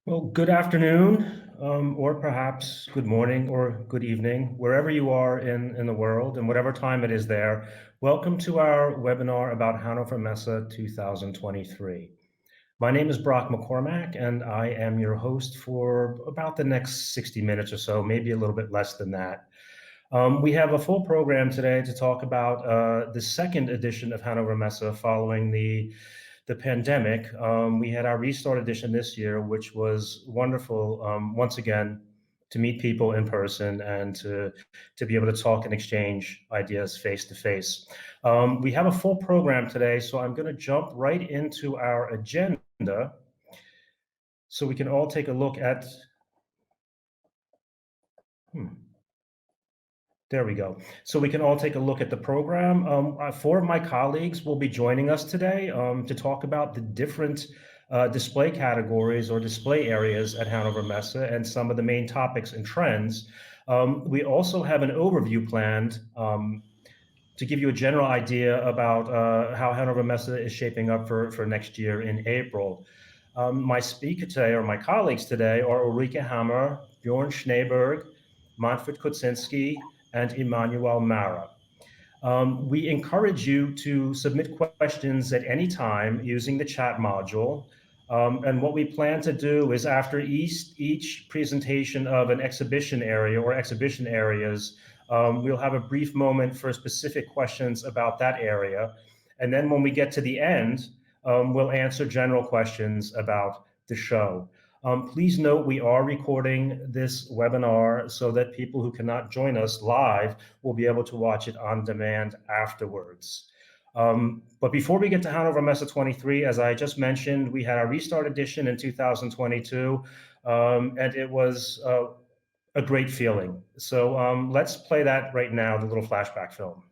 Well, good afternoon, or perhaps good morning or good evening, wherever you are in the world and whatever time it is there. Welcome to our webinar about Hannover Messe 2023. My name is Brock McCormack, and I am your host for about the next 60 minutes or so, maybe a little bit less than that. We have a full program today to talk about the second edition of Hannover Messe following the pandemic. We had our restart edition this year, which was wonderful once again to meet people in person and to be able to talk and exchange ideas face to face. We have a full program today, so I'm going to jump right into our agenda so we can all take a look at. There we go. So we can all take a look at the program. Four of my colleagues will be joining us today to talk about the different display categories or display areas at Hannover Messe and some of the main topics and trends. We also have an overview planned to give you a general idea about how Hannover Messe is shaping up for next year in April. My speaker today, or my colleagues today, are Ulrike Hammer, Bjorn Schneeberg, Manfred Kuczynski, and Emmanuel Mara. We encourage you to submit questions at any time using the chat module. And what we plan to do is after each presentation of an exhibition area or exhibition areas, we'll have a brief moment for specific questions about that area. And then when we get to the end, we'll answer general questions about the show. Please note we are recording this webinar so that people who cannot join us live will be able to watch it on demand afterwards. But before we get to Hannover Messe 23, as I just mentioned, we had our restart edition in 2022, and it was a great feeling. So let's play that right now, the little flashback film.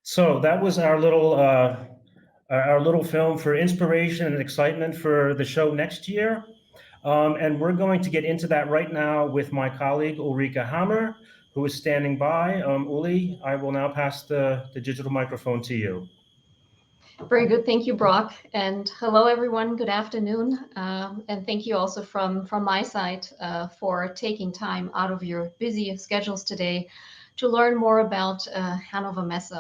So that was our little film for inspiration and excitement for the show next year. And we're going to get into that right now with my colleague, Ulrike Hammer, who is standing by. Uli, I will now pass the digital microphone to you. Very good. Thank you, Brock. And hello, everyone. Good afternoon. And thank you also from my side for taking time out of your busy schedules today to learn more about Hannover Messe.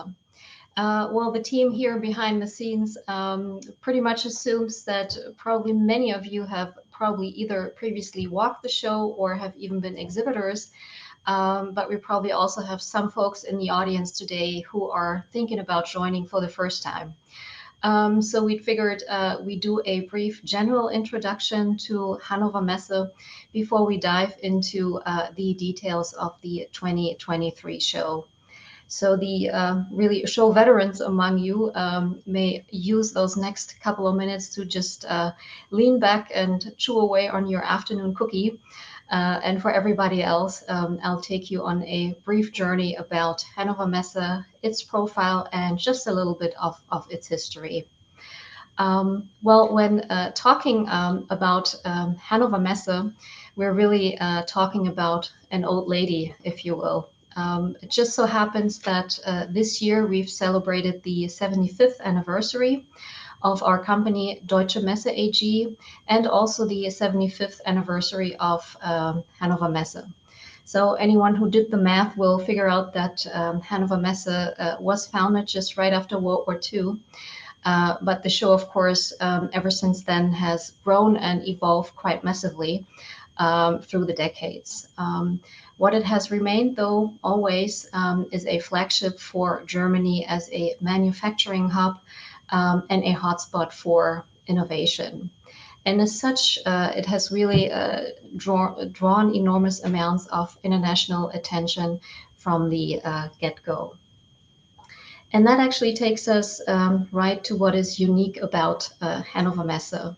Well, the team here behind the scenes pretty much assumes that probably many of you have probably either previously walked the show or have even been exhibitors. But we probably also have some folks in the audience today who are thinking about joining for the first time. So we figured we do a brief general introduction to Hannover Messe before we dive into the details of the 2023 show. So the really show veterans among you may use those next couple of minutes to just lean back and chew away on your afternoon cookie. And for everybody else, I'll take you on a brief journey about Hannover Messe, its profile, and just a little bit of its history. Well, when talking about Hannover Messe, we're really talking about an old lady, if you will. It just so happens that this year we've celebrated the 75th anniversary of our company Deutsche Messe AG, and also the 75th anniversary of Hannover Messe. So anyone who did the math will figure out that Hannover Messe was founded just right after World War II. But the show, of course, ever since then has grown and evolved quite massively through the decades. What it has remained, though, always is a flagship for Germany as a manufacturing hub and a hotspot for innovation. And as such, it has really drawn enormous amounts of international attention from the get-go. And that actually takes us right to what is unique about Hannover Messe,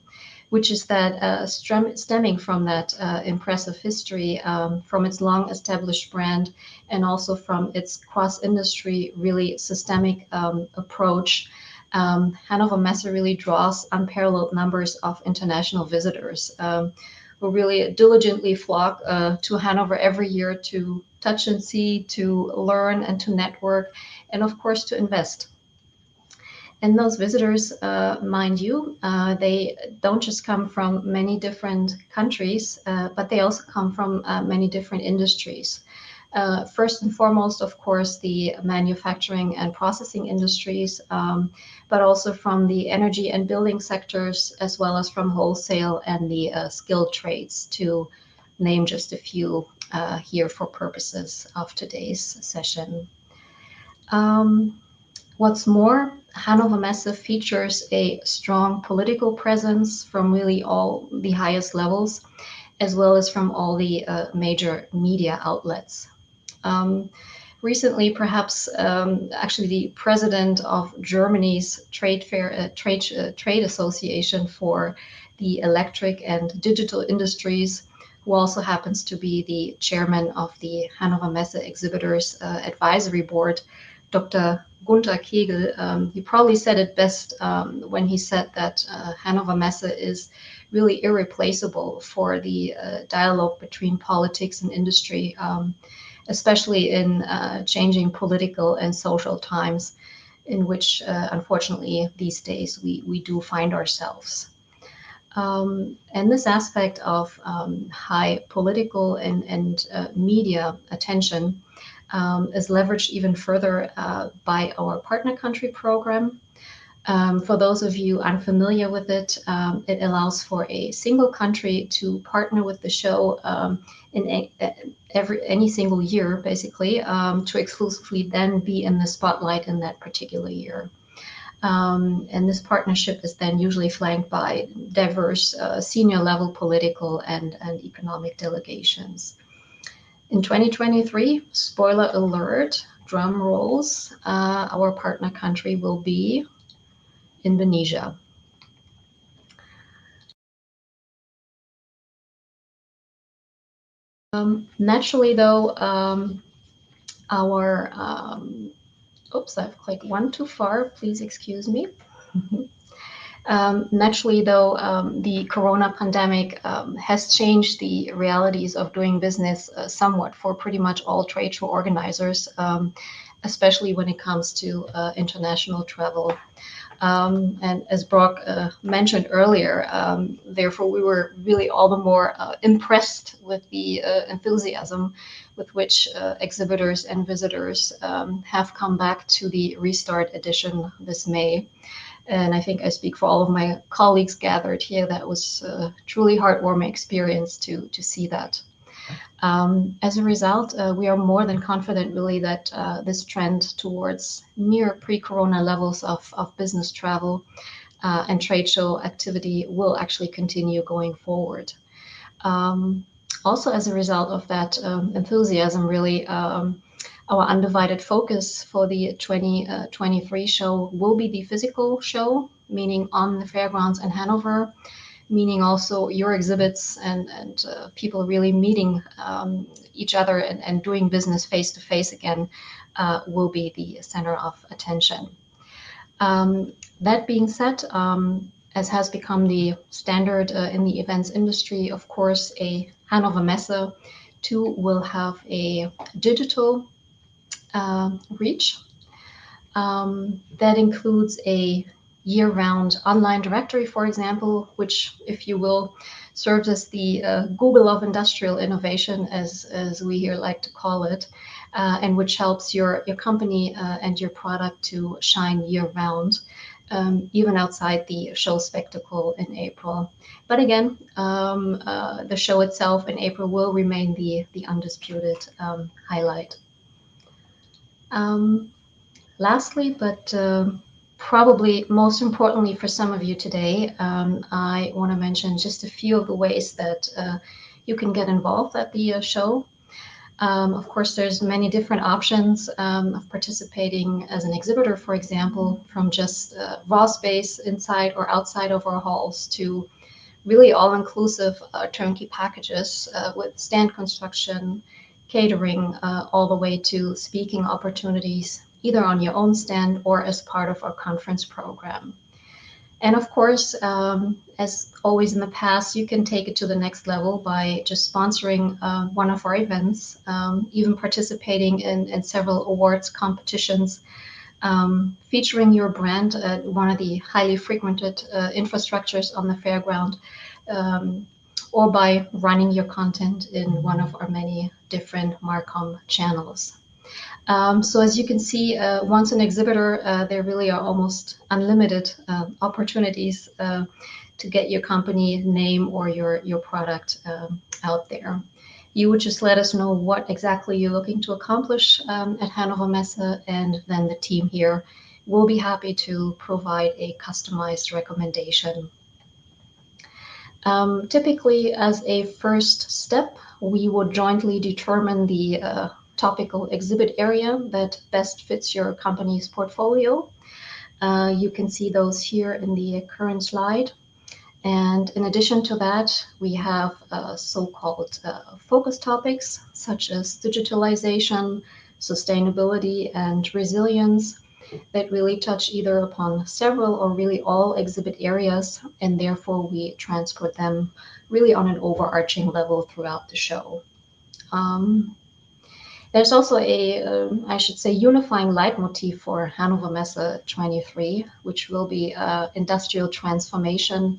which is that stemming from that impressive history, from its long established brand, and also from its cross-industry, really systemic approach, Hannover Messe really draws unparalleled numbers of international visitors who really diligently flock to Hanover every year to touch and see, to learn and to network, and of course to invest. And those visitors, mind you, they don't just come from many different countries, but they also come from many different industries. First and foremost, of course, the manufacturing and processing industries, but also from the energy and building sectors, as well as from wholesale and the skilled trades, to name just a few here for purposes of today's session. What's more, Hannover Messe features a strong political presence from really all the highest levels, as well as from all the major media outlets. Recently, perhaps actually the president of Germany's trade association for the electric and digital industries, who also happens to be the chairman of the Hannover Messe exhibitors advisory board, Dr. Gunther Kegel, he probably said it best when he said that Hannover Messe is really irreplaceable for the dialogue between politics and industry, especially in changing political and social times in which, unfortunately, these days we do find ourselves. And this aspect of high political and media attention is leveraged even further by our partner country program. For those of you unfamiliar with it, it allows for a single country to partner with the show in any single year, basically, to exclusively then be in the spotlight in that particular year. And this partnership is then usually flanked by diverse senior level political and economic delegations. In 2023, spoiler alert, drum rolls, our partner country will be Indonesia. Naturally, though, oops, I've clicked one too far. Please excuse me. Naturally, though, the corona pandemic has changed the realities of doing business somewhat for pretty much all trade show organizers, especially when it comes to international travel. And as Brock mentioned earlier, therefore, we were really all the more impressed with the enthusiasm with which exhibitors and visitors have come back to the Restart edition this May. And I think I speak for all of my colleagues gathered here. That was a truly heartwarming experience to see that. As a result, we are more than confident, really, that this trend towards near pre-corona levels of business travel and trade show activity will actually continue going forward. Also, as a result of that enthusiasm, really, Our undivided focus for the 2023 show will be the physical show, meaning on the fairgrounds in Hanover, meaning also your exhibits and people really meeting each other and doing business face to face again will be the center of attention. That being said, as has become the standard in the events industry, of course, a Hannover Messe too will have a digital reach. That includes a year-round online directory, for example, which, if you will, serves as the Google of industrial innovation, as we here like to call it, and which helps your company and your product to shine year-round, even outside the show spectacle in April. But again, the show itself in April will remain the undisputed highlight. Lastly, but probably most importantly for some of you today, I want to mention just a few of the ways that you can get involved at the show. Of course, there's many different options of participating as an exhibitor, for example, from just raw space inside or outside of our halls to really all-inclusive turnkey packages with stand construction, catering, all the way to speaking opportunities, either on your own stand or as part of our conference program. And of course, as always in the past, you can take it to the next level by just sponsoring one of our events, even participating in several awards competitions, featuring your brand at one of the highly frequented infrastructures on the fairground, or by running your content in one of our many different Marcom channels. So as you can see, once an exhibitor, there really are almost unlimited opportunities to get your company name or your product out there. You would just let us know what exactly you're looking to accomplish at Hannover Messe, and then the team here will be happy to provide a customized recommendation. Typically, as a first step, we would jointly determine the topical exhibit area that best fits your company's portfolio. You can see those here in the current slide. And in addition to that, we have so-called focus topics such as digitalization, sustainability, and resilience that really touch either upon several or really all exhibit areas, and therefore we transport them really on an overarching level throughout the show. There's also a, I should say, unifying leitmotif for Hannover Messe 23, which will be industrial transformation,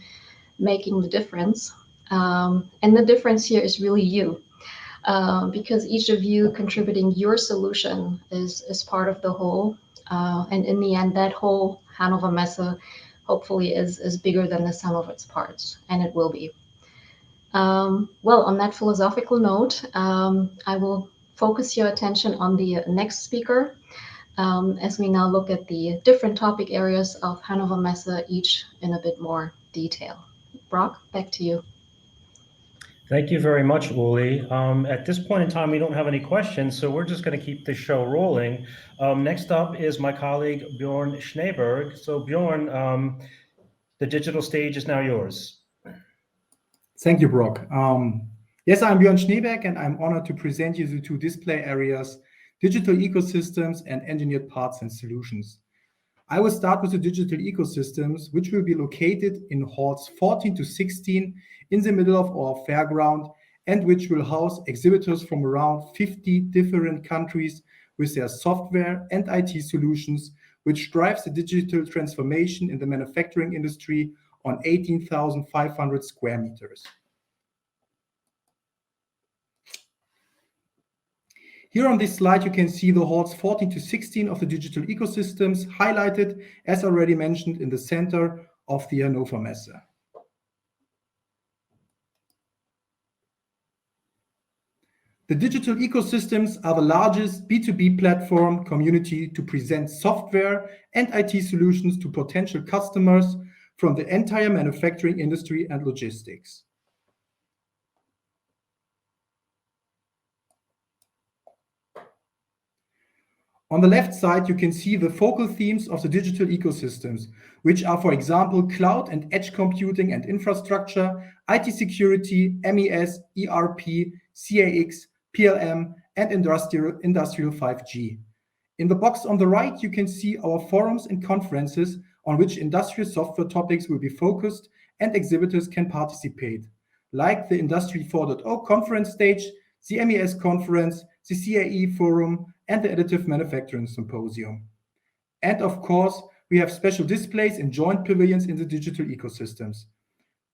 making the difference. And the difference here is really you, because each of you contributing your solution is part of the whole. And in the end, that whole Hannover Messe hopefully is bigger than the sum of its parts, and it will be. Well, on that philosophical note, I will focus your attention on the next speaker, as we now look at the different topic areas of Hannover Messe, each in a bit more detail. Brock, back to you. Thank you very much, Uli. At this point in time, we don't have any questions, so we're just going to keep the show rolling. Next up is my colleague, Bjorn Schneeberg. So Bjorn, the digital stage is now yours. Thank you, Brock. Yes, I'm Bjorn Schneeberg, and I'm honored to present you the two display areas, digital ecosystems and engineered parts and solutions. I will start with the digital ecosystems, which will be located in halls 14 to 16 in the middle of our fairground, and which will house exhibitors from around 50 different countries with their software and IT solutions, which drives the digital transformation in the manufacturing industry on 18,500 square meters. Here on this slide, you can see the halls 14 to 16 of the digital ecosystems highlighted, as already mentioned, in the center of the Hannover Messe. The digital ecosystems are the largest B2B platform community to present software and IT solutions to potential customers from the entire manufacturing industry and logistics. On the left side, you can see the focal themes of the digital ecosystems, which are, for example, cloud and edge computing and infrastructure, IT security, MES, ERP, CAX, PLM, and industrial 5G. In the box on the right, you can see our forums and conferences on which industrial software topics will be focused and exhibitors can participate, like the Industry 4.0 conference stage, the MES conference, the CAE forum, and the Additive Manufacturing Symposium. And of course, we have special displays in joint pavilions in the digital ecosystems.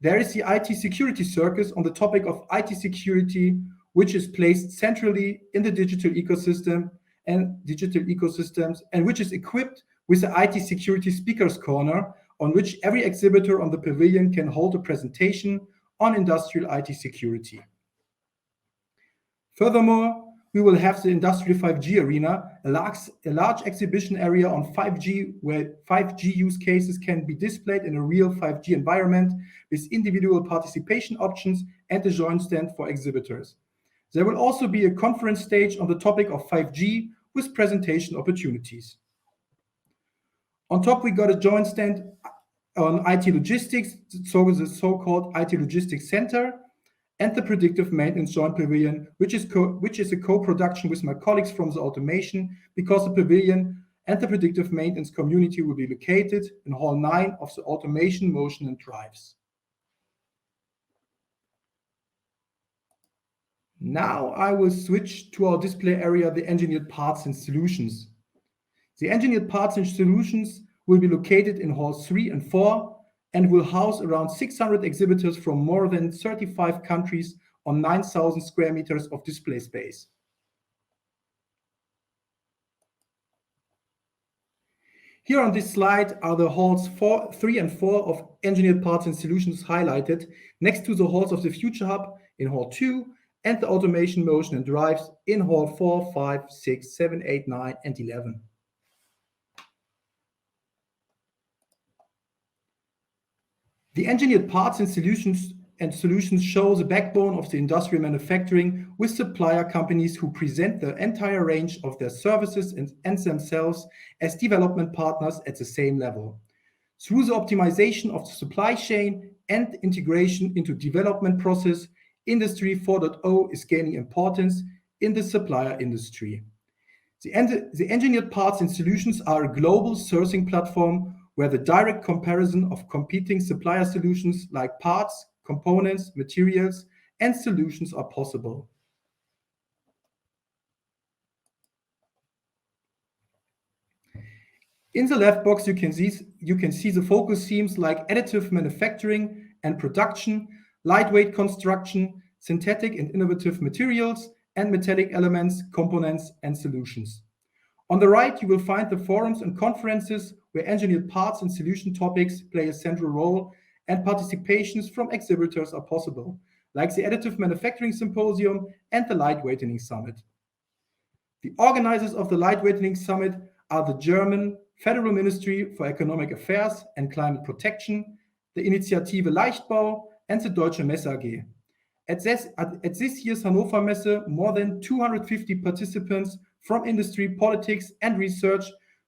There is the IT security circus on the topic of IT security, which is placed centrally in the digital ecosystem and digital ecosystems, and which is equipped with the IT security speakers corner, on which every exhibitor on the pavilion can hold a presentation on industrial IT security. Furthermore, we will have the Industrial 5G arena, a large exhibition area on 5G, where 5G use cases can be displayed in a real 5G environment with individual participation options and a joint stand for exhibitors. There will also be a conference stage on the topic of 5G with presentation opportunities. On top, we got a joint stand on IT logistics, so the so-called IT Logistics Center, and the Predictive Maintenance Joint Pavilion, which is a co-production with my colleagues from the automation, because the pavilion and the predictive maintenance community will be located in Hall 9 of the Automation, Motion and Drives. Now I will switch to our display area, the Engineered Parts and Solutions. The Engineered Parts and Solutions will be located in Halls 3 and 4 and will house around 600 exhibitors from more than 35 countries on 9,000 square meters of display space. Here on this slide are the halls 3 and 4 of Engineered Parts and Solutions highlighted next to the halls of the Future Hub in Hall 2 and the Automation, Motion and Drives in Hall 4, 5, 6, 7, 8, 9 and 11. The Engineered Parts and Solutions show the backbone of the industrial manufacturing with supplier companies who present the entire range of their services and themselves as development partners at the same level. Through the optimization of the supply chain and integration into development process, Industry 4.0 is gaining importance in the supplier industry. The Engineered Parts and Solutions are a global sourcing platform where the direct comparison of competing supplier solutions like parts, components, materials, and solutions are possible. In the left box, you can see the focus themes like additive manufacturing and production, lightweight construction, synthetic and innovative materials, and metallic elements, components, and solutions. On the right, you will find the forums and conferences where engineered parts and solution topics play a central role and participations from exhibitors are possible, like the Additive Manufacturing Symposium and the Lightweightening Summit. The organizers of the Lightweightening Summit are the German Federal Ministry for Economic Affairs and Climate Protection, the Initiative Leichtbau, and the Deutsche Messe AG. At this year's Hannover Messe, more than 250 participants from industry, politics, and research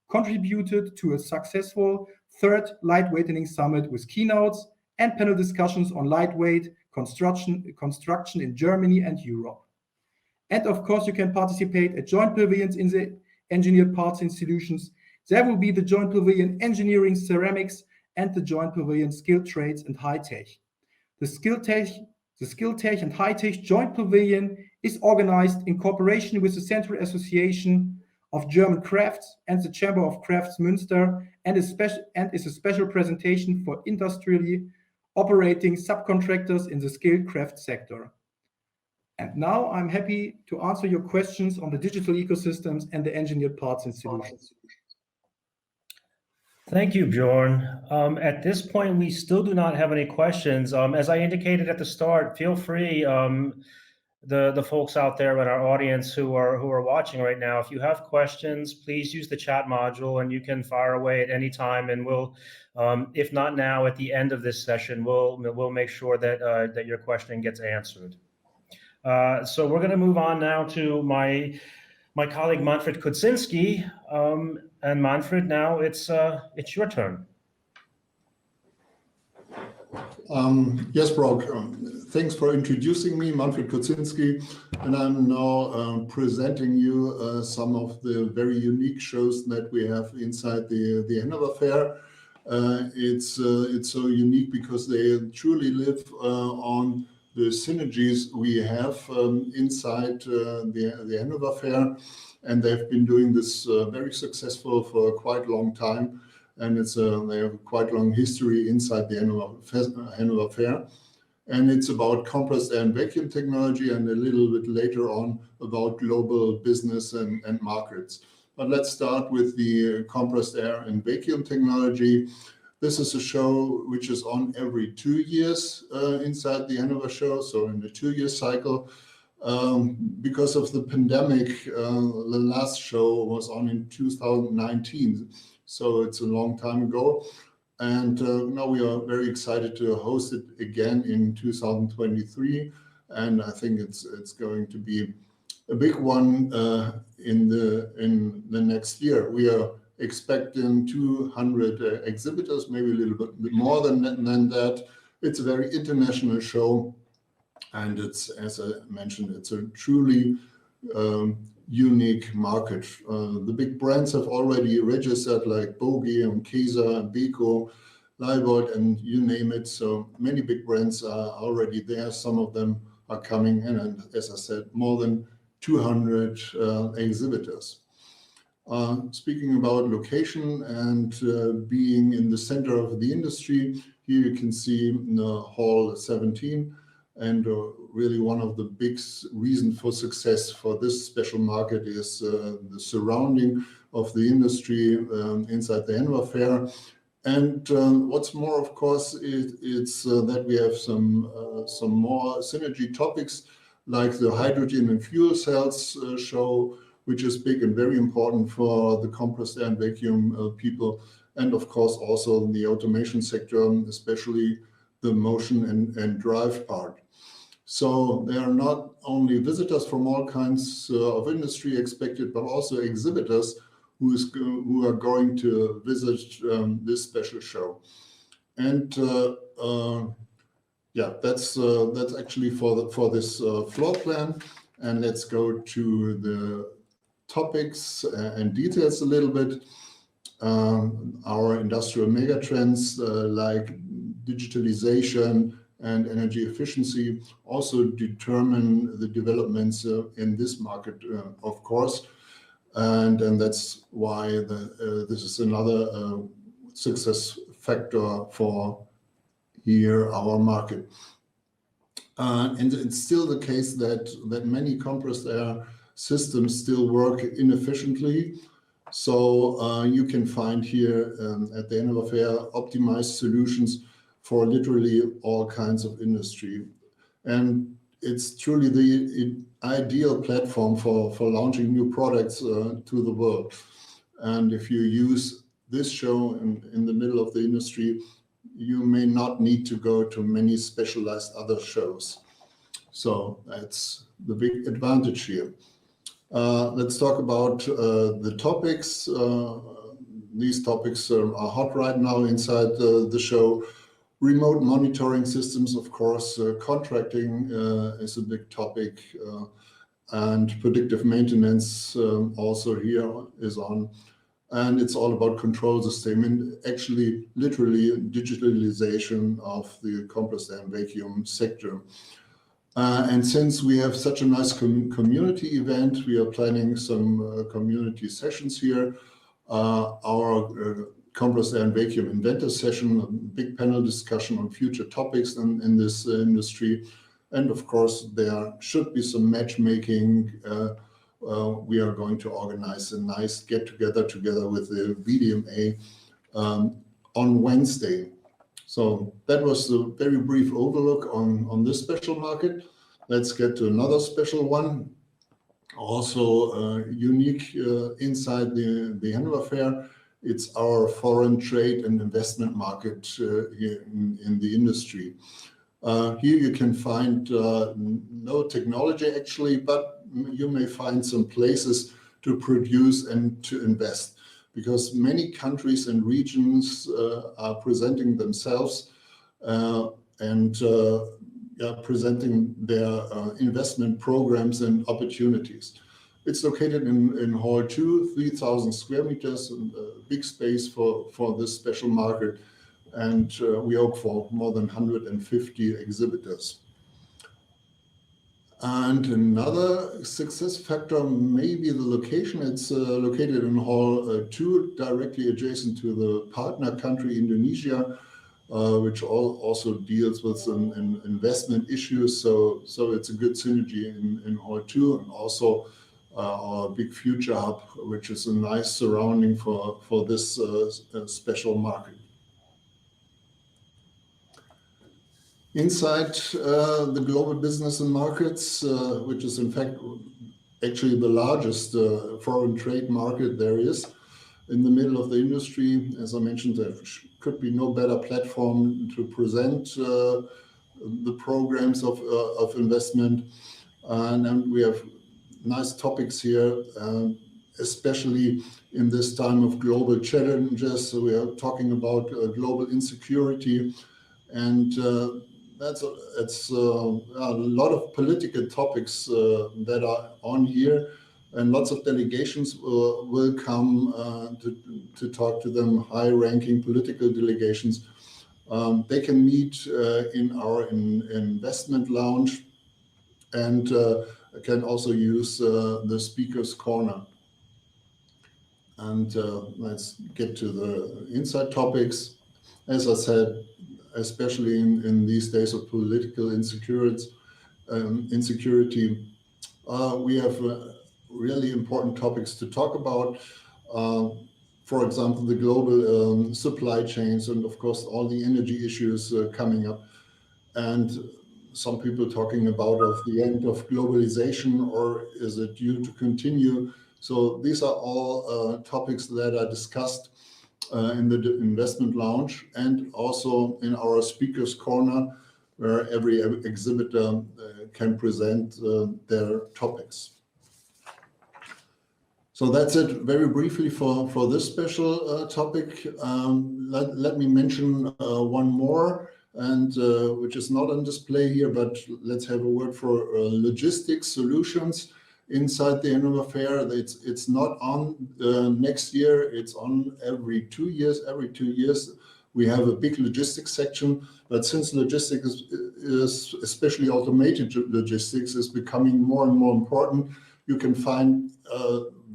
contributed to a successful third Lightweightening Summit with keynotes and panel discussions on lightweight construction in Germany and Europe. And of course, you can participate at joint pavilions in the Engineered Parts and Solutions. There will be the joint pavilion Engineering Ceramics and the joint pavilion Skilled Trades and High Tech. The Skilled Tech and High Tech joint pavilion is organized in cooperation with the Central Association of German Crafts and the Chamber of Crafts Münster and is a special presentation for industrially operating subcontractors in the skilled craft sector. And now I'm happy to answer your questions on the digital ecosystems and the Engineered Parts and Solutions. Thank you, Bjorn. At this point, we still do not have any questions. As I indicated at the start, feel free, the folks out there in our audience who are watching right now, if you have questions, please use the chat module and you can fire away at any time, and we'll, if not now, at the end of this session, we'll make sure that your question gets answered. So we're going to move on now to my colleague Manfred Kudzinski. And Manfred, now it's your turn. Yes, Brock, thanks for introducing me, Manfred Kudzinski, and I'm now presenting you some of the very unique shows that we have inside the Hanover Fair. It's so unique because they truly live on the synergies we have inside the Hanover Fair, and they've been doing this very successful for quite a long time. And they have a quite long history inside the Hanover Fair. And it's about compressed air and vacuum technology, and a little bit later on about global business and markets. But let's start with the compressed air and vacuum technology. This is a show which is on every 2 years inside the Hanover show, so in the 2-year cycle. Because of the pandemic, the last show was on in 2019. So it's a long time ago. And now we are very excited to host it again in 2023. And I think it's going to be a big one in the next year. We are expecting 200 exhibitors, maybe a little bit more than that. It's a very international show. And it's, as I mentioned, it's a truly unique market. The big brands have already registered, like Bogie and Kesa and Beko, Leibold, and you name it. So many big brands are already there. Some of them are coming in, and as I said, more than 200 exhibitors. Speaking about location and being in the center of the industry, here you can see Hall 17. And really one of the big reasons for success for this special market is the surrounding of the industry inside the Hanover Fair. And what's more, of course, it's that we have some more synergy topics, like the hydrogen and fuel cells show, which is big and very important for the compressed air and vacuum people. And of course, also the automation sector, especially the motion and drive part. So there are not only visitors from all kinds of industry expected, but also exhibitors who are going to visit this special show. And yeah, that's actually for this floor plan. And let's go to the topics and details a little bit. Our industrial megatrends like digitalization and energy efficiency also determine the developments in this market, of course. And that's why this is another success factor for our market. And it's still the case that many compressed air systems still work inefficiently. So you can find here at the Hanover Fair optimized solutions for literally all kinds of industry. And it's truly the ideal platform for launching new products to the world. And if you use this show in the middle of the industry, you may not need to go to many specialized other shows. So that's the big advantage here. Let's talk about the topics. These topics are hot right now inside the show. Remote monitoring systems, of course, contracting is a big topic, and predictive maintenance also here is on. And it's all about control system and actually literally digitalization of the compressed air and vacuum sector. And since we have such a nice community event, we are planning some community sessions here. Our compressed air and vacuum inventor session, a big panel discussion on future topics in this industry. And of course, there should be some matchmaking. We are going to organize a nice get-together together with the VDMA on Wednesday. So that was a very brief overlook on this special market. Let's get to another special one, also unique inside the Hanover Fair. It's our foreign trade and investment market here in the industry. Here you can find no technology actually, but you may find some places to produce and to invest, because many countries and regions are presenting themselves and presenting their investment programs and opportunities. It's located in Hall 2, 3,000 square meters, and a big space for this special market. And we hope for more than 150 exhibitors. And another success factor may be the location. It's located in Hall 2, directly adjacent to the partner country, Indonesia, which also deals with some investment issues. So it's a good synergy in Hall 2, and also our big future hub, which is a nice surrounding for this special market. Inside the global business and markets, which is in fact actually the largest foreign trade market there is in the middle of the industry, as I mentioned, there could be no better platform to present the programs of investment. And we have nice topics here, especially in this time of global challenges. So we are talking about global insecurity, and it's a lot of political topics that are on here, and lots of delegations will come to talk to them, high-ranking political delegations. They can meet in our investment lounge, and can also use the speaker's corner. And let's get to the inside topics. As I said, especially in these days of political insecurity, we have really important topics to talk about. For example, the global supply chains, and of course all the energy issues coming up, and some people talking about the end of globalization, or is it due to continue? So these are all topics that are discussed in the investment lounge, and also in our speakers corner, where every exhibitor can present their topics. So that's it very briefly for this special topic. Let me mention one more, and which is not on display here, but let's have a word for logistics solutions inside the Hannover Fair. It's not on next year, it's on every 2 years. Every 2 years we have a big logistics section, but since logistics is especially automated logistics is becoming more and more important, you can find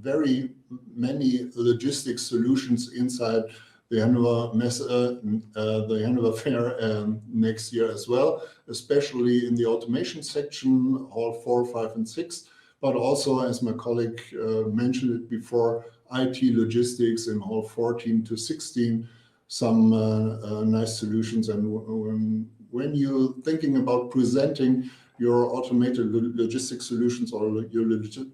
very many logistics solutions inside the Hannover Messe, the Hannover Fair next year as well, especially in the automation section, Hall 4, 5, and 6. But also, as my colleague mentioned it before, IT logistics in Hall 14 to 16, some nice solutions. And when you're thinking about presenting your automated logistics solutions or your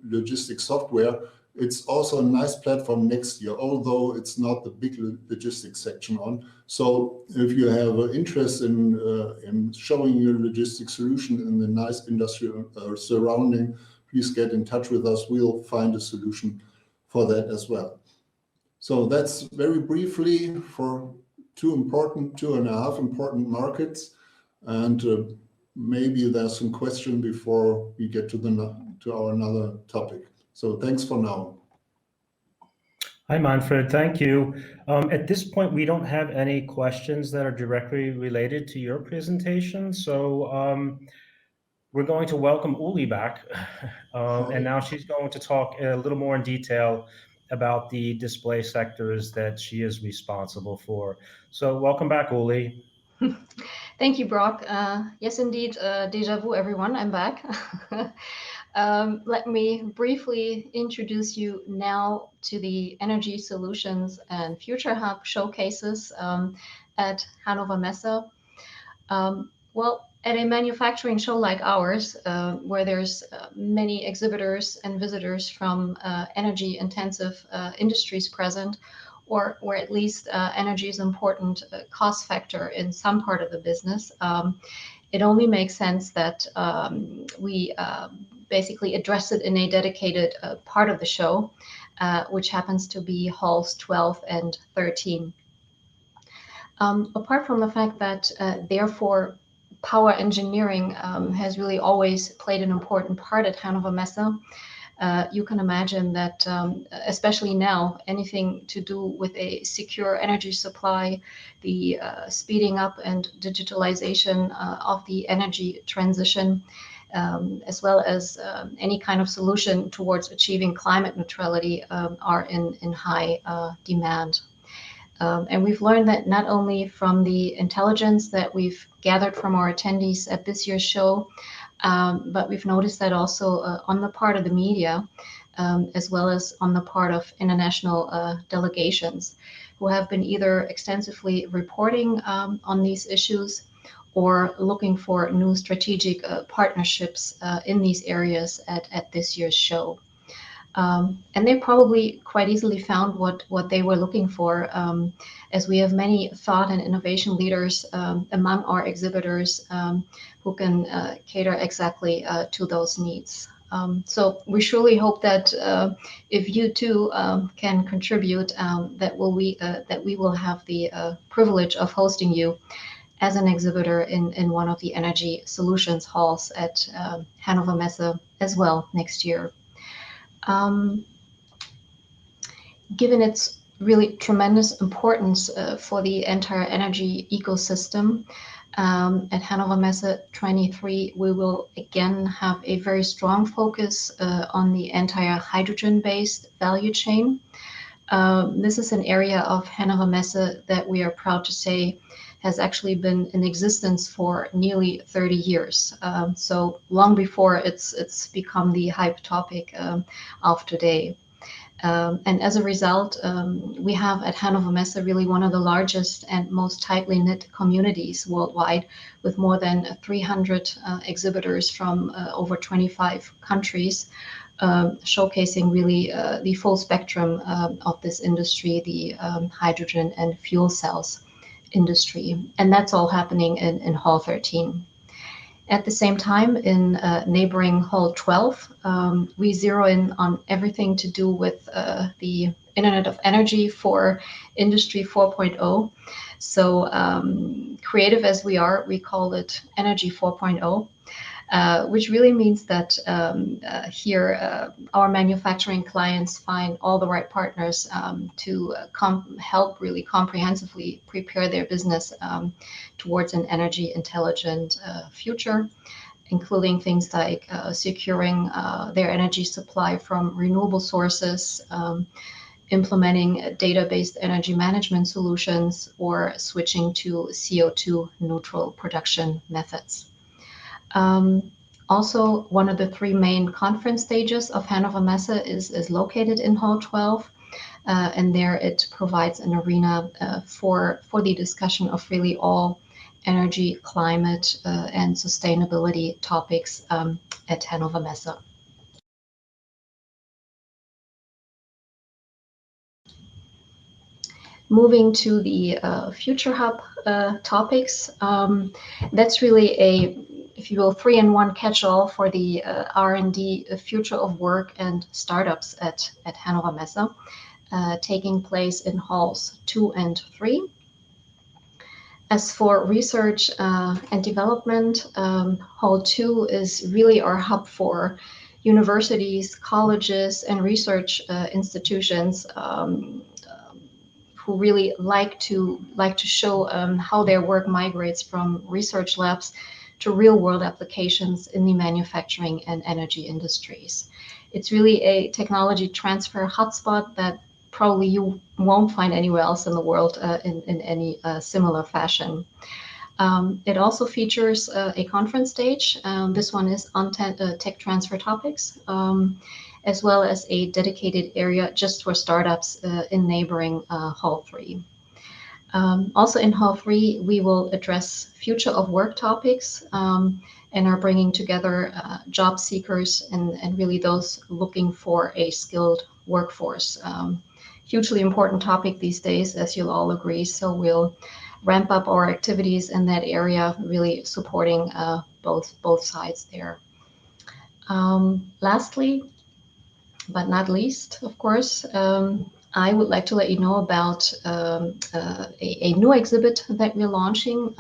logistics software, it's also a nice platform next year, although it's not the big logistics section on. So if you have an interest in showing your logistics solution in the nice industrial surrounding, please get in touch with us. We'll find a solution for that as well. So that's very briefly for 2.5 important markets. And maybe there's some question before we get to our another topic. So thanks for now. Hi, Manfred. Thank you. At this point, we don't have any questions that are directly related to your presentation. So we're going to welcome Uli back. And now she's going to talk a little more in detail about the display sectors that she is responsible for. So welcome back, Uli. Thank you, Brock. Yes, indeed, déjà vu, everyone. I'm back. Let me briefly introduce you now to the Energy Solutions and Future Hub showcases at Hannover Messe. Well, at a manufacturing show like ours, where there's many exhibitors and visitors from energy-intensive industries present, or at least energy is an important cost factor in some part of the business, it only makes sense that we basically address it in a dedicated part of the show, which happens to be halls 12 and 13. Apart from the fact that, therefore, power engineering has really always played an important part at Hannover Messe, you can imagine that, especially now, anything to do with a secure energy supply, the speeding up and digitalization of the energy transition, as well as any kind of solution towards achieving climate neutrality are in high demand. And we've learned that not only from the intelligence that we've gathered from our attendees at this year's show, but we've noticed that also on the part of the media, as well as on the part of international delegations who have been either extensively reporting on these issues or looking for new strategic partnerships in these areas at this year's show. And they probably quite easily found what they were looking for, as we have many thought and innovation leaders among our exhibitors who can cater exactly to those needs. So we surely hope that if you too can contribute, that we will have the privilege of hosting you as an exhibitor in one of the energy solutions halls at Hannover Messe as well next year. Given its really tremendous importance for the entire energy ecosystem, at Hannover Messe 23, we will again have a very strong focus on the entire hydrogen-based value chain. This is an area of Hannover Messe that we are proud to say has actually been in existence for nearly 30 years. So long before it's become the hype topic of today. And as a result, we have at Hannover Messe really one of the largest and most tightly knit communities worldwide, with more than 300 exhibitors from over 25 countries, showcasing really the full spectrum of this industry, the hydrogen and fuel cells industry. And that's all happening in Hall 13. At the same time, in neighboring Hall 12, we zero in on everything to do with the Internet of Energy for Industry 4.0. So creative as we are, we call it Energy 4.0. Which really means that here our manufacturing clients find all the right partners to help really comprehensively prepare their business towards an energy intelligent future, including things like securing their energy supply from renewable sources, implementing data-based energy management solutions, or switching to CO2 neutral production methods. Also, one of the three main conference stages of Hannover Messe is located in Hall 12, and there it provides an arena for the discussion of really all energy, climate, and sustainability topics at Hannover Messe. Moving to the Future Hub topics, that's really if you will, 3-in-1 catch-all for the R&D future of work and startups at Hannover Messe, taking place in halls 2 and 3. As for research and development, Hall 2 is really our hub for universities, colleges, and research institutions who really like to show how their work migrates from research labs to real-world applications in the manufacturing and energy industries. It's really a technology transfer hotspot that probably you won't find anywhere else in the world in any similar fashion. It also features a conference stage. This one is on tech transfer topics, as well as a dedicated area just for startups in neighboring Hall 3. Also in Hall 3, we will address future of work topics and are bringing together job seekers and really those looking for a skilled workforce. Hugely important topic these days, as you'll all agree. So we'll ramp up our activities in that area, really supporting both sides there. Lastly, but not least, of course, I would like to let you know about a new exhibit that we're launching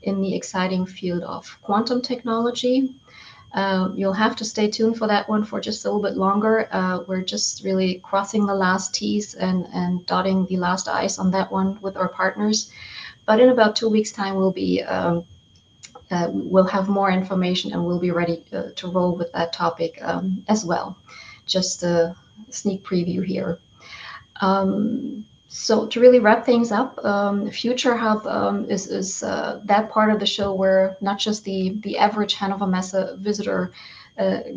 in the exciting field of quantum technology. You'll have to stay tuned for that one for just a little bit longer. We're just really crossing the last T's and dotting the last I's on that one with our partners. But in about 2 weeks' time, we'll have more information and we'll be ready to roll with that topic as well. Just a sneak preview here. So to really wrap things up, Future Hub is that part of the show where not just the average Hannover Messe visitor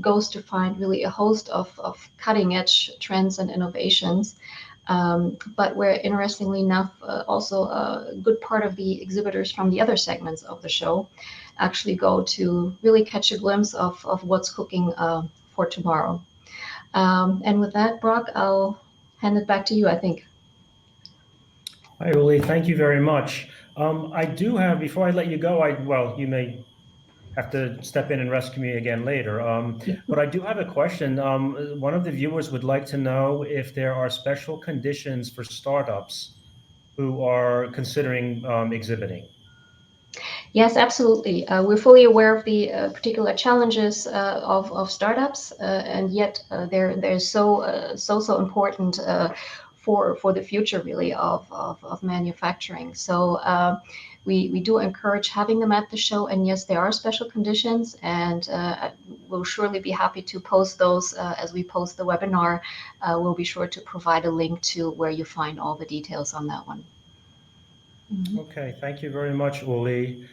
goes to find really a host of cutting edge trends and innovations, but where, interestingly enough, also a good part of the exhibitors from the other segments of the show actually go to really catch a glimpse of what's cooking for tomorrow. And with that, Brock, I'll hand it back to you, I think. Hi, Uli. Thank you very much. I do have, before I let you go, well, you may have to step in and rescue me again later. But I do have a question. One of the viewers would like to know if there are special conditions for startups who are considering exhibiting. Yes, absolutely. We're fully aware of the particular challenges of startups, and yet they're so important for the future, really, of manufacturing. So we do encourage having them at the show, and yes, there are special conditions, and we'll surely be happy to post those as we post the webinar. We'll be sure to provide a link to where you find all the details on that one. Okay, thank you very much, Uli.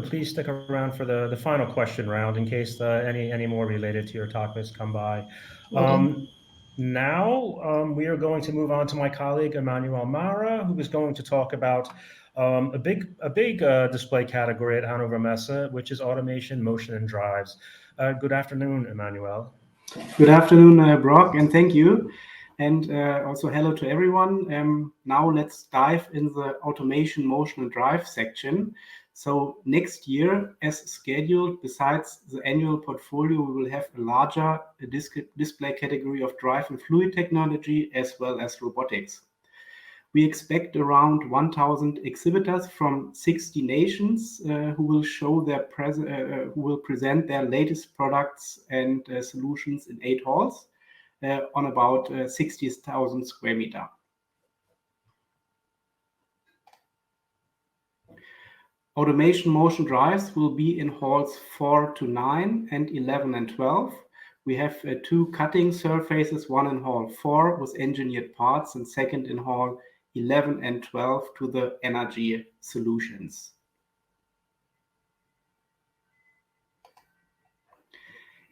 Please stick around for the final question round in case any more related to your topics come by. Now we are going to move on to my colleague Emmanuel Mara, who is going to talk about a big display category at Hannover Messe, which is automation, motion, and drives. Good afternoon, Emmanuel. Good afternoon, Brock, and thank you. And also hello to everyone. Now let's dive in the automation, motion, and drive section. So next year, as scheduled, besides the annual portfolio, we will have a larger display category of drive and fluid technology as well as robotics. We expect around 1,000 exhibitors from 60 nations who will show who will present their latest products and solutions in 8 halls on about 60,000 square meters. Automation motion drives will be in halls 4 to 9 and 11 and 12. We have 2 cutting surfaces, one in hall 4 with engineered parts and second in hall 11 and 12 to the energy solutions.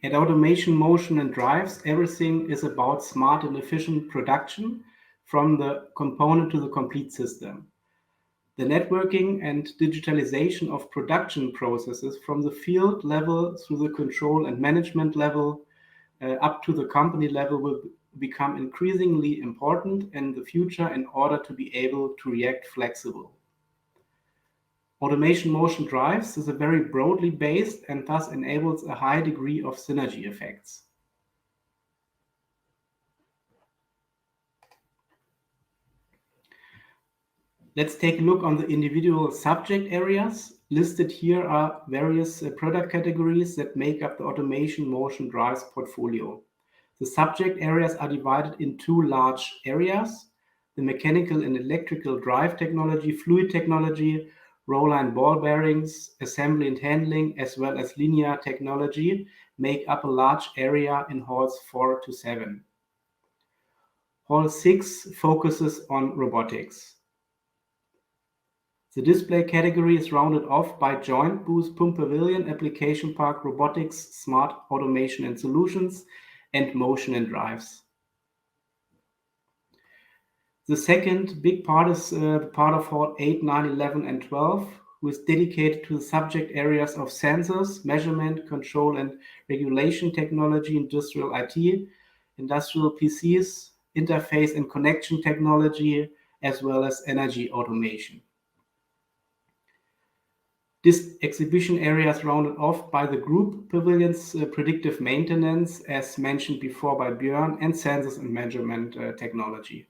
At automation, motion, and drives, everything is about smart and efficient production from the component to the complete system. The networking and digitalization of production processes from the field level through the control and management level up to the company level will become increasingly important in the future in order to be able to react flexible. Automation motion drives is a very broadly based and thus enables a high degree of synergy effects. Let's take a look on the individual subject areas. Listed here are various product categories that make up the automation motion drives portfolio. The subject areas are divided in 2 large areas: the mechanical and electrical drive technology, fluid technology, roller and ball bearings, assembly and handling, as well as linear technology make up a large area in halls 4 to 7. Hall 6 focuses on robotics. The display category is rounded off by Joint Booth, Pump Pavilion, Application Park, Robotics, Smart Automation and Solutions, and Motion and Drives. The second big part is the part of Hall 8, 9, 11, and 12, who is dedicated to the subject areas of sensors, measurement, control, and regulation technology, industrial IT, industrial PCs, interface and connection technology, as well as energy automation. This exhibition area is rounded off by the group pavilions, predictive maintenance, as mentioned before by Björn, and sensors and measurement technology.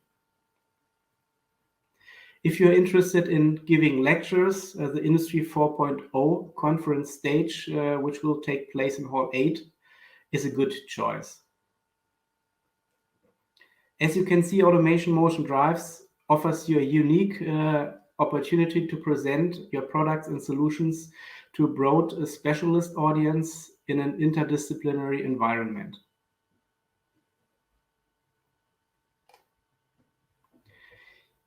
If you're interested in giving lectures, the Industry 4.0 conference stage, which will take place in Hall 8, is a good choice. As you can see, Automation Motion Drives offers you a unique opportunity to present your products and solutions to a broad specialist audience in an interdisciplinary environment.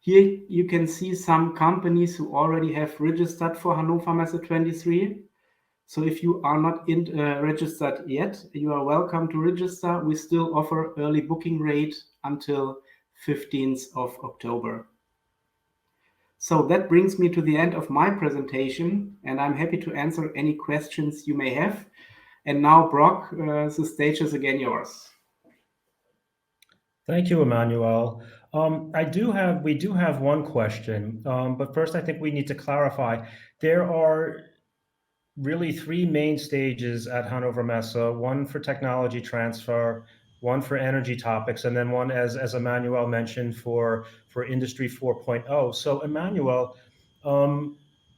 Here you can see some companies who already have registered for Hannover Messe 23. So if you are not registered yet, you are welcome to register. We still offer early booking rate until 15th of October. So that brings me to the end of my presentation, and I'm happy to answer any questions you may have. And now, Brock, the stage is again yours. Thank you, Emmanuel. We do have one question, but first I think we need to clarify. There are really three main stages at Hannover Messe, one for technology transfer, one for energy topics, and then one, as Emmanuel mentioned, for Industry 4.0. So Emmanuel,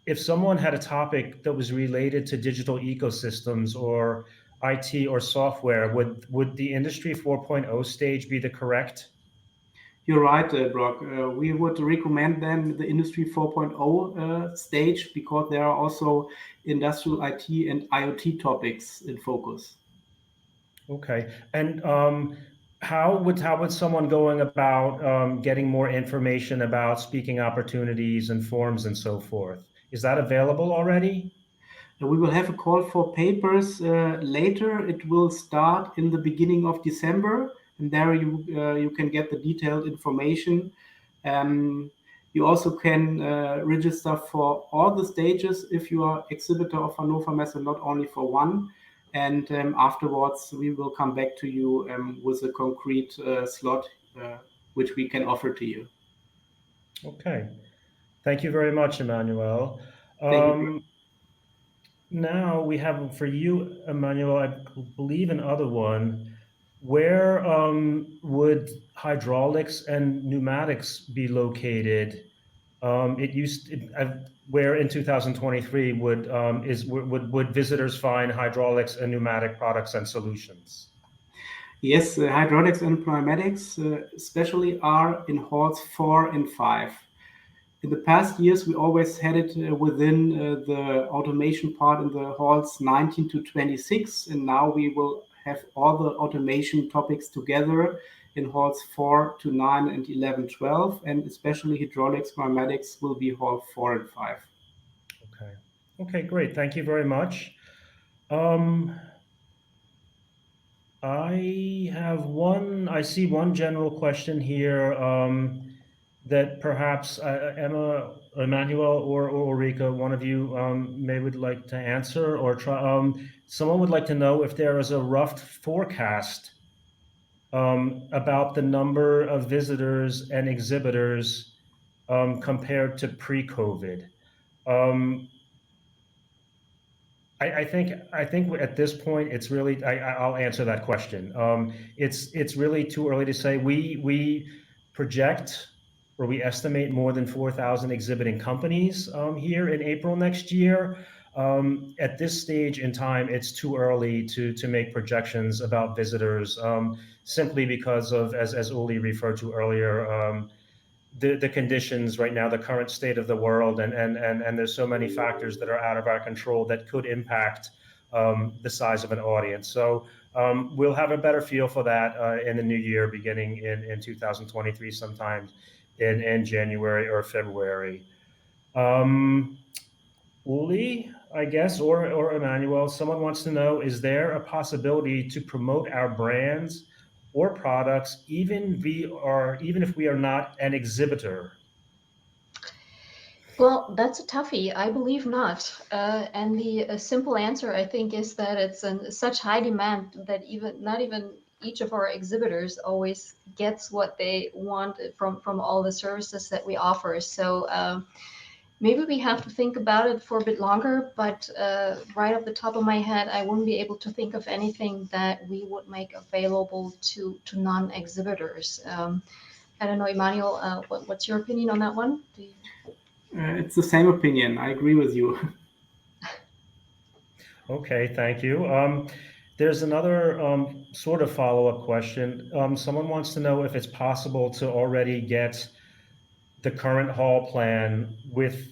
if someone had a topic that was related to digital ecosystems or IT or software, would the Industry 4.0 stage be the correct? You're right, Brock. We would recommend then the Industry 4.0 stage because there are also industrial IT and IoT topics in focus. Okay. And how would someone going about getting more information about speaking opportunities and forums and so forth? Is that available already? We will have a call for papers later. It will start in the beginning of December, and there you can get the detailed information. You also can register for all the stages if you are exhibitor of Hannover Messe, not only for one. And afterwards, we will come back to you with a concrete slot which we can offer to you. Okay. Thank you very much, Emmanuel. Thank you. Now we have for you, Emmanuel, I believe another one. Where would hydraulics and pneumatics be located? Where in 2023 would visitors find hydraulics and pneumatic products and solutions? Yes, hydraulics and pneumatics especially are in halls 4 and 5. In the past years, we always had it within the automation part in the halls 19 to 26, and now we will have all the automation topics together in halls 4 to 9 and 11, 12, and especially hydraulics, pneumatics will be hall 4 and 5. Okay. Okay, great. Thank you very much. I see one general question here that perhaps Emma, Emmanuel, or Ulrika, one of you would like to answer or try. Someone would like to know if there is a rough forecast about the number of visitors and exhibitors compared to pre-COVID. I think at this point it's really I'll answer that question. It's really too early to say. We project or we estimate more than 4,000 exhibiting companies here in April next year. At this stage in time, it's too early to make projections about visitors, simply because of, as Uli referred to earlier, the conditions right now, the current state of the world, and there's so many factors that are out of our control that could impact the size of an audience. So we'll have a better feel for that in the new year, beginning in 2023, sometime in January or February. Uli, I guess, or Emmanuel, someone wants to know, is there a possibility to promote our brands or products even if we are not an exhibitor? Well, that's a toughie. I believe not. And the simple answer, I think, is that it's in such high demand that not even each of our exhibitors always gets what they want from all the services that we offer. So Maybe we have to think about it for a bit longer, but right off the top of my head, I wouldn't be able to think of anything that we would make available to non-exhibitors. I don't know, Emmanuel, what's your opinion on that one? It's the same opinion. I agree with you. Okay, thank you. There's another sort of follow-up question. Someone wants to know if it's possible to already get the current hall plan with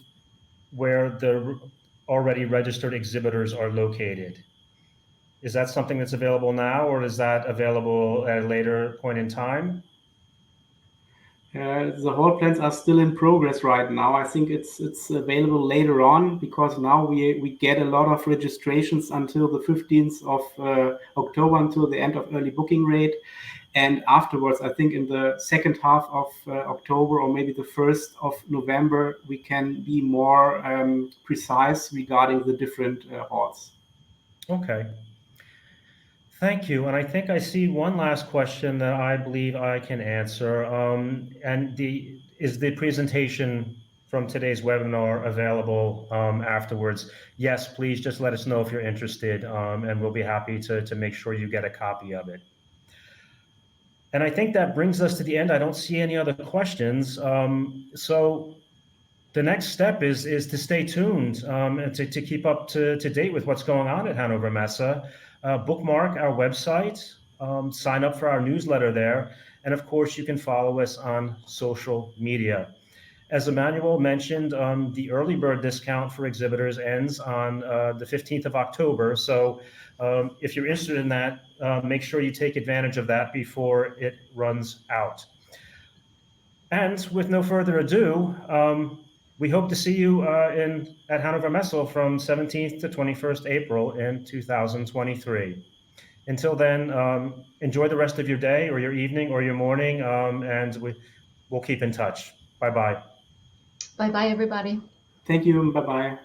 where the already registered exhibitors are located. Is that something that's available now, or is that available at a later point in time? The hall plans are still in progress right now. I think it's available later on, because now we get a lot of registrations until the 15th of October, until the end of early booking rate. And afterwards, I think in the second half of October, or maybe the 1st of November, we can be more precise regarding the different halls. Okay. Thank you. And I think I see one last question that I believe I can answer. Is the presentation from today's webinar available afterwards? Yes, please just let us know if you're interested, and we'll be happy to make sure you get a copy of it. And I think that brings us to the end. I don't see any other questions. So the next step is to stay tuned and to keep up to date with what's going on at Hannover Messe. Bookmark our website, sign up for our newsletter there, and of course you can follow us on social media. As Emmanuel mentioned, the early bird discount for exhibitors ends on the 15th of October. So if you're interested in that, make sure you take advantage of that before it runs out. And with no further ado, we hope to see you at Hannover Messe from 17th to 21st April in 2023. Until then, enjoy the rest of your day or your evening or your morning, and we'll keep in touch. Bye-bye. Bye-bye, everybody. Thank you. Bye-bye.